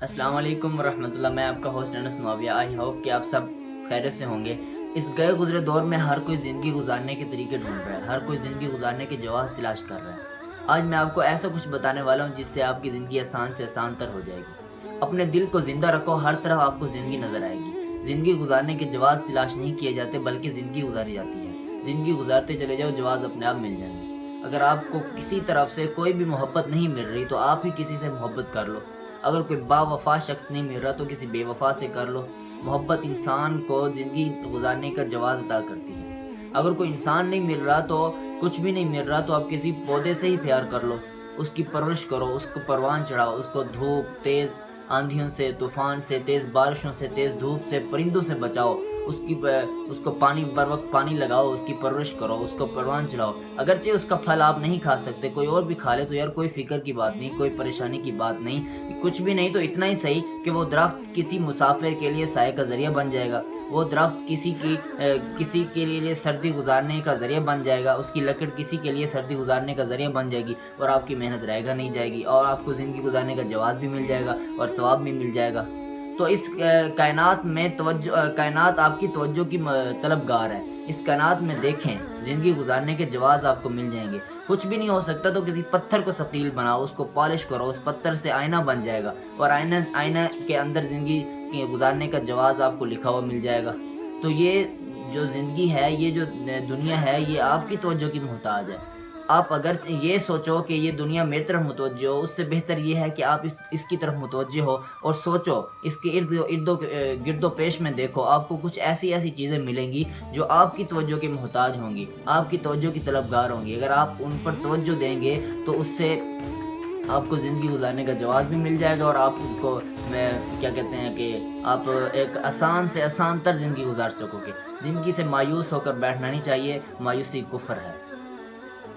السلام علیکم ورحمۃ اللہ۔ میں آپ کا ہوسٹ معاویہ۔ آئی ہوپ کہ آپ سب خیریت سے ہوں گے۔ اس گئے گزرے دور میں ہر کوئی زندگی گزارنے کے طریقے ڈھونڈ رہا ہے، ہر کوئی زندگی گزارنے کے جواز تلاش کر رہا ہے۔ آج میں آپ کو ایسا کچھ بتانے والا ہوں جس سے آپ کی زندگی آسان سے آسان تر ہو جائے گی۔ اپنے دل کو زندہ رکھو، ہر طرف آپ کو زندگی نظر آئے گی۔ زندگی گزارنے کے جواز تلاش نہیں کیے جاتے بلکہ زندگی گزاری جاتی ہے۔ زندگی گزارتے چلے جاؤ، جواز اپنے آپ مل جائیں گے۔ اگر آپ کو کسی طرف سے کوئی بھی محبت نہیں مل رہی تو آپ ہی کسی سے محبت کر لو۔ اگر کوئی با وفا شخص نہیں مل رہا تو کسی بے وفا سے کر لو۔ محبت انسان کو زندگی گزارنے کا جواز عطا کرتی ہے۔ اگر کوئی انسان نہیں مل رہا تو کچھ بھی نہیں مل رہا تو آپ کسی پودے سے ہی پیار کر لو، اس کی پرورش کرو، اس کو پروان چڑھاؤ، اس کو دھوپ، تیز آندھیوں سے، طوفان سے، تیز بارشوں سے، تیز دھوپ سے، پرندوں سے بچاؤ، اس کو پانی بر وقت پانی لگاؤ، اس کی پرورش کرو، اس کو پروان چڑھاؤ۔ اگرچہ اس کا پھل آپ نہیں کھا سکتے، کوئی اور بھی کھا لے تو یار کوئی فکر کی بات نہیں، کوئی پریشانی کی بات نہیں، کچھ بھی نہیں تو اتنا ہی صحیح کہ وہ درخت کسی مسافر کے لیے سائے کا ذریعہ بن جائے گا، وہ درخت کسی کے لیے سردی گزارنے کا ذریعہ بن جائے گا، اس کی لکڑ کسی کے لیے سردی گزارنے کا ذریعہ بن جائے گی، اور آپ کی محنت رائے گا نہیں جائے گی، اور آپ کو زندگی گزارنے کا جواز بھی مل جائے گا اور ثواب بھی مل جائے گا۔ تو اس کائنات آپ کی توجہ کی طلبگار ہے۔ اس کائنات میں دیکھیں، زندگی گزارنے کے جواز آپ کو مل جائیں گے۔ کچھ بھی نہیں ہو سکتا تو کسی پتھر کو ثقیل بناؤ، اس کو پالش کرو، اس پتھر سے آئینہ بن جائے گا، اور آئینہ کے اندر زندگی گزارنے کا جواز آپ کو لکھا ہوا مل جائے گا۔ تو یہ جو زندگی ہے، یہ جو دنیا ہے، یہ آپ کی توجہ کی محتاج ہے۔ آپ اگر یہ سوچو کہ یہ دنیا میری طرف متوجہ ہو، اس سے بہتر یہ ہے کہ آپ اس کی طرف متوجہ ہو اور سوچو، اس کے گرد و پیش میں دیکھو، آپ کو کچھ ایسی چیزیں ملیں گی جو آپ کی توجہ کے محتاج ہوں گی، آپ کی توجہ کی طلبگار ہوں گی۔ اگر آپ ان پر توجہ دیں گے تو اس سے آپ کو زندگی گزارنے کا جواز بھی مل جائے گا، اور آپ کو کیا کہتے ہیں کہ آپ ایک آسان سے آسان تر زندگی گزار سکو گے۔ زندگی سے مایوس ہو کر بیٹھنا نہیں چاہیے، مایوسی کفر ہے۔